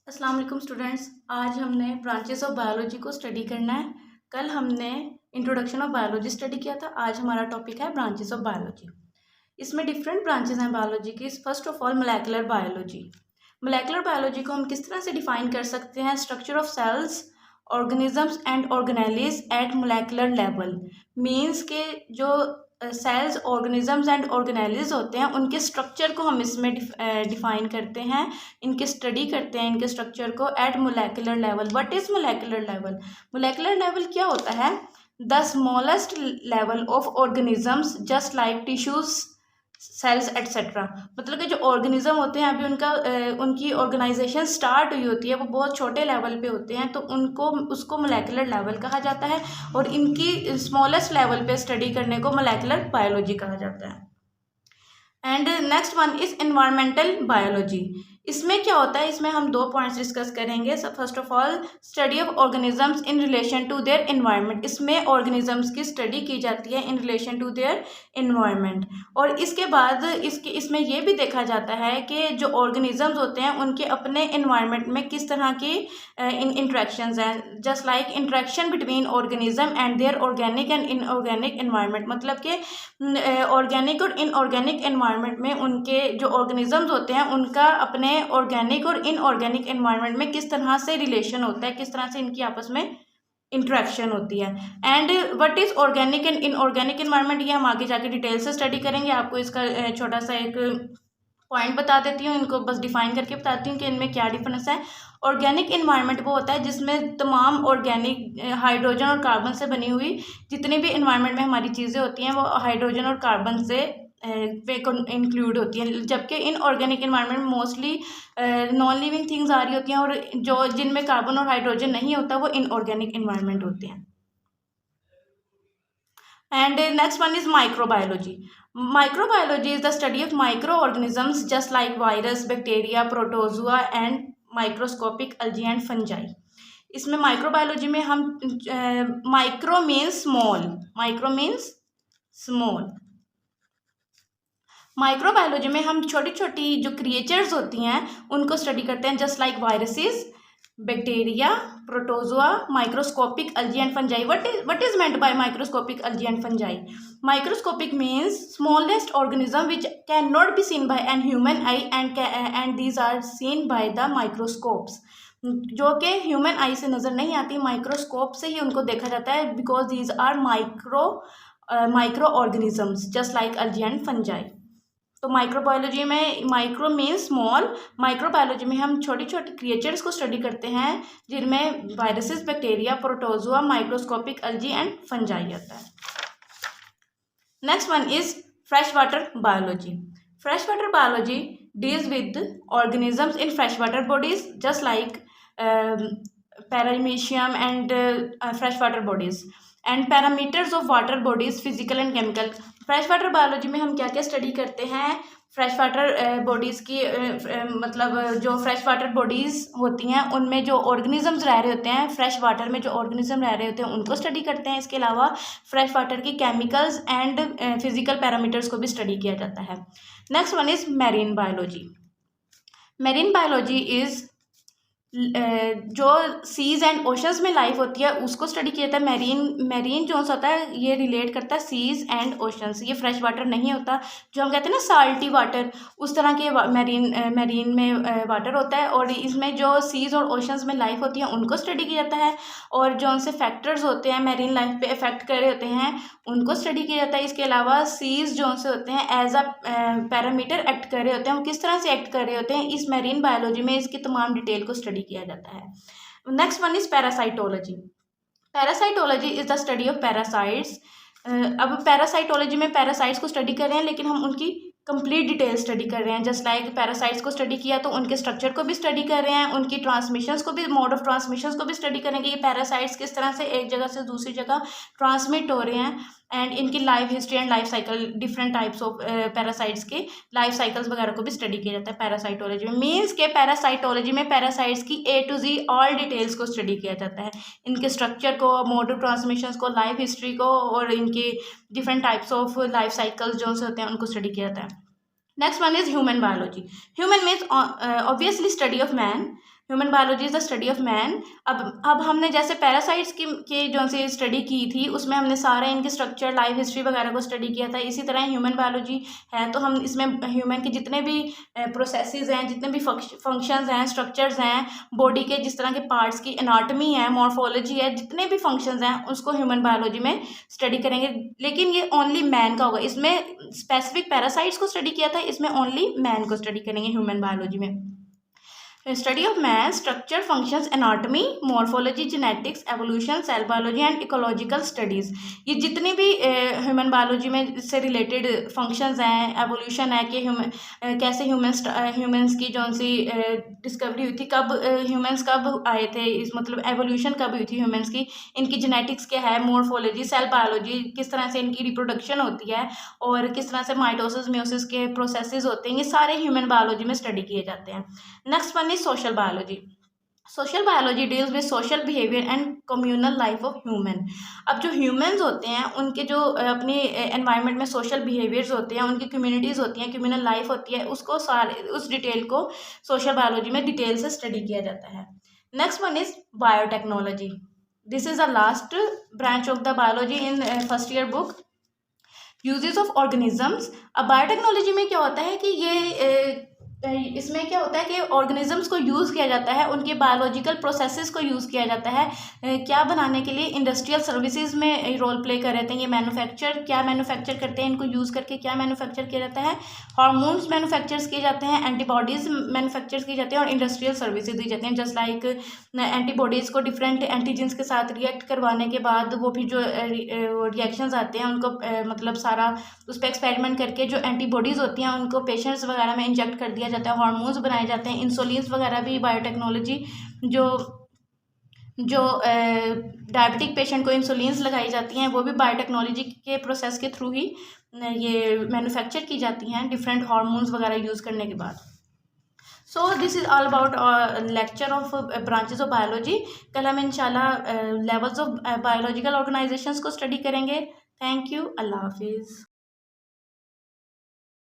अस्सलाम वालेकुम स्टूडेंट्स। आज हमने ब्रांचेस ऑफ बायोलॉजी को स्टडी करना है। कल हमने इंट्रोडक्शन ऑफ बायोलॉजी स्टडी किया था। आज हमारा टॉपिक है ब्रांचेस ऑफ बायोलॉजी। इसमें डिफरेंट ब्रांचेस हैं बायोलॉजी की। First of all molecular biology. Molecular biology को हम किस तरह से डिफाइन कर सकते हैं? Structure of cells, organisms and organelles at molecular level. Means के जो सेल्स, ऑर्गेनिजम्स एंड ऑर्गेनेलिज होते हैं उनके स्ट्रक्चर को हम इसमें डिफाइन करते हैं, इनके स्टडी करते हैं इनके स्ट्रक्चर को at molecular level. What is molecular level? Molecular level क्या होता है? The smallest level of organisms just like tissues, cells etcetera. मतलब कि जो ऑर्गेनिज्म होते हैं अभी उनकी ऑर्गेनाइजेशन स्टार्ट हुई होती है, वो बहुत छोटे लेवल पे होते हैं, तो उसको मोलेकुलर लेवल कहा जाता है। और इनकी स्मॉलेस्ट लेवल पे स्टडी करने को मोलेकुलर बायोलॉजी कहा जाता है। And next one is environmental biology. इसमें क्या होता है? इसमें हम 2 पॉइंट्स डिस्कस करेंगे। First of all, study of organisms in relation to their environment. इसमें ऑर्गेनिजम्स की स्टडी की जाती है in relation to their environment. और इसके बाद इसमें यह भी देखा जाता है कि जो ऑर्गेनिजम्स होते हैं उनके अपने एनवायरनमेंट में किस तरह की इंट्रैक्शंस हैं। Just like interaction between organism and their organic and inorganic environment. मतलब कि ऑर्गेनिक और इनऑर्गेनिक एनवायरनमेंट में उनके जो ऑर्गेनिजम्स होते हैं उनका अपने ऑर्गेनिक और इनऑर्गेनिक एनवायरनमेंट में किस तरह से रिलेशन होता है, किस तरह से इनकी आपस में इंट्रैक्शन होती है। And what is organic and inorganic environment, ये हम आगे जाके डिटेल से स्टडी करेंगे। आपको इसका छोटा सा एक पॉइंट बता देती हूँ, इनको बस डिफाइन करके बताती हूँ कि इनमें क्या डिफरेंस है। ऑर्गेनिक इन्वायरमेंट वो होता है जिसमें तमाम ऑर्गेनिक हाइड्रोजन और कार्बन से बनी हुई जितनी भी इन्वायरमेंट में हमारी चीज़ें होती हैं वो हाइड्रोजन और कार्बन से पे इंक्लूड होती हैं। जबकि इनऑर्गेनिक इन्वायरमेंट में मोस्टली नॉन लिविंग थिंग्स आ रही होती हैं, और जो जिनमें कार्बन और हाइड्रोजन नहीं होता वो इनऑर्गेनिक इन्वायरमेंट होते हैं। And next one is microbiology. Microbiology is the study of microorganisms just like virus, bacteria, protozoa and microscopic algae and fungi. इसमें माइक्रोबायोलॉजी में हम micro means small, micro means small. Microbiology में हम छोटी छोटी जो क्रिएचर्स होती हैं उनको स्टडी करते हैं, just like viruses, bacteria, protozoa, microscopic algae and fungi. What is meant by microscopic algae and fungi? Microscopic means smallest organism which cannot be seen by an human eye and these are seen by the microscopes. जो कि human आई से नज़र नहीं आती, microscope से ही उनको देखा जाता है, because these are microorganisms just like algae and fungi. तो माइक्रोबायोलॉजी में माइक्रो मीन स्मॉल, माइक्रोबायोलॉजी में हम छोटी छोटी क्रिएचर्स को स्टडी करते हैं जिनमें viruses, bacteria, protozoa, microscopic algae and fungi आता है। Next one is fresh water biology. Fresh water biology deals with organisms in fresh water bodies just like paramecium and fresh water bodies and parameters of water bodies physical and chemical. Fresh water biology में हम क्या क्या study करते हैं? Fresh water bodies की मतलब जो fresh water bodies होती हैं उनमें जो ऑर्गेनिजम्स रह रहे होते हैं, फ्रेश वाटर में जो ऑर्गेनिज्म रह रहे होते हैं उनको स्टडी करते हैं। इसके अलावा फ्रेश वाटर की केमिकल्स एंड फिजिकल पैरामीटर्स को भी स्टडी किया जाता है। Next one is marine biology. Marine biology is जो सीज एंड ओशंस में लाइफ होती है उसको स्टडी किया जाता है। मैरीन जो होता है ये रिलेट करता है सीज एंड ओशंस। ये फ्रेश वाटर नहीं होता, जो हम कहते हैं ना साल्टी वाटर, उस तरह के मैरीन में वाटर होता है। और इसमें जो सीज और ओशंस में लाइफ होती है उनको स्टडी किया जाता है, और जो उनसे फैक्टर्स होते हैं मैरीन लाइफ पे इफेक्ट कर रहे होते हैं उनको स्टडी किया जाता है। इसके अलावा सीज जो से होते हैं एज अ पैरामीटर एक्ट कर रहे होते हैं, वो किस तरह से एक्ट कर रहे होते हैं, इस मैरीन बायोलॉजी में इसकी तमाम डिटेल को स्टडी किया जाता है। Next one is parasitology. Parasitology is the study of parasites. अब पैरासाइटोलॉजी में पैरासाइट्स को स्टडी कर रहे हैं, लेकिन हम उनकी कंप्लीट डिटेल स्टडी कर रहे हैं। जस्ट लाइक पैरासाइट्स को स्टडी किया तो उनके स्ट्रक्चर को भी स्टडी कर रहे हैं, उनकी ट्रांसमिशंस को भी, मोड ऑफ ट्रांसमिशंस को भी स्टडी करेंगे। ये पैरासाइट्स किस तरह से एक जगह से दूसरी जगह ट्रांसमिट हो रहे हैं, एंड इनकी life history and life cycle, different types of parasites के लाइफ साइकिल्स वगैरह को भी स्टडी किया जाता है पैरासाइटोलॉजी में। मीन्स के पैरासाइटोलॉजी में पैरासाइट्स की A to Z all details को स्टडी किया जाता है, इनके स्ट्रक्चर को, मोड ऑफ ट्रांसमिशंस को, लाइफ हिस्ट्री को, और इनके different types of life cycles जो से होते हैं उनको स्टडी किया जाता है। Next one is human biology. Human means obviously study of man. Human biology is the study of man. अब हमने जैसे पैरासाइट्स की जो सी स्टडी की थी, उसमें हमने सारे इनके स्ट्रक्चर, लाइफ हिस्ट्री वगैरह को स्टडी किया था। इसी तरह ह्यूमन बायोलॉजी है तो हम इसमें ह्यूमन के जितने भी प्रोसेसेस हैं, जितने भी फंक्शंस हैं, स्ट्रक्चर्स हैं, बॉडी के जिस तरह के पार्ट्स की एनाटमी है, मॉर्फोलॉजी है, जितने भी फंक्शंस हैं उसको ह्यूमन बायोलॉजी में स्टडी करेंगे। लेकिन ये ओनली मैन का होगा। इसमें स्पेसिफिक पैरासाइट्स को स्टडी किया था, इसमें ओनली मैन को स्टडी करेंगे ह्यूमन बायोलॉजी में। Study of man, structure, functions, anatomy, morphology, genetics, evolution, cell biology and ecological studies. ये जितनी भी ह्यूमन बायोलॉजी में इससे रिलेटेड फंक्शंस हैं, एवोल्यूशन है कि कैसे ह्यूमंस की जो सी डिस्कवरी हुई थी, कब ह्यूमंस कब आए थे, इस मतलब एवोल्यूशन कब हुई थी ह्यूमंस की, इनकी जेनेटिक्स क्या है, मॉर्फोलॉजी, सेल बायोलॉजी, किस तरह से इनकी रिप्रोडक्शन होती है और किस तरह से माइटोसिस मियोसिस के प्रोसेसेस होते हैं, ये सारे ह्यूमन बायोलॉजी में स्टडी किए जाते हैं। Next one is social biology. Social biology deals with social behaviour and communal life of human. अब जो ह्यूमंस होते हैं उनके जो अपनी एनवायरनमेंट में सोशल बिहेवियर्स होते हैं, उनकी कम्युनिटीज़ होती हैं, कम्युनल लाइफ होती है, उसको उस डिटेल को सोशल बायोलॉजी में डिटेल से स्टडी किया जाता है। Next one is biotechnology. This is the last branch of the biology in first year book. Uses of organisms. अब बायोटेक्नोलॉजी में क्या होता है कि ये इसमें क्या होता है कि ऑर्गेनिजम्स को यूज़ किया जाता है, उनके बायोलॉजिकल प्रोसेसेस को यूज़ किया जाता है क्या बनाने के लिए, इंडस्ट्रियल सर्विसेज में रोल प्ले कर रहे हैं। ये क्या मैन्युफैक्चर करते हैं, इनको यूज़ करके क्या मैन्युफैक्चर किया जाता है, हार्मोन्स मैन्युफैक्चर्स किए जाते हैं, एंटीबॉडीज़ मैन्युफैक्चर की जाते हैं और इंडस्ट्रियल सर्विसेज दी जाती हैं। जस्ट लाइक एंटीबॉडीज़ को डिफरेंट एंटीजेंस के साथ रिएक्ट करवाने के बाद वो फिर जो रिएक्शंस आते हैं उनको मतलब सारा उस पर एक्सपेरिमेंट करके जो एंटीबॉडीज़ होती हैं उनको पेशेंट्स वगैरह में इंजेक्ट कर दिया जाता है, हार्मोन्स बनाए जाते हैं, इंसुलिन्स वगैरह भी बायोटेक्नोलॉजी, जो डायबिटिक पेशेंट को इंसुलिन्स लगाई जाती हैं वो भी बायोटेक्नोलॉजी के प्रोसेस के थ्रू ही ये मैन्युफैक्चर की जाती हैं डिफरेंट हार्मोन्स वगैरह यूज़ करने के बाद। So this is all about lecture of branches of biology. कल हम इंशाल्लाह लेवल्स ऑफ बायोलॉजिकल ऑर्गेनाइजेशंस को स्टडी करेंगे। Thank you. अल्लाह हाफिज़।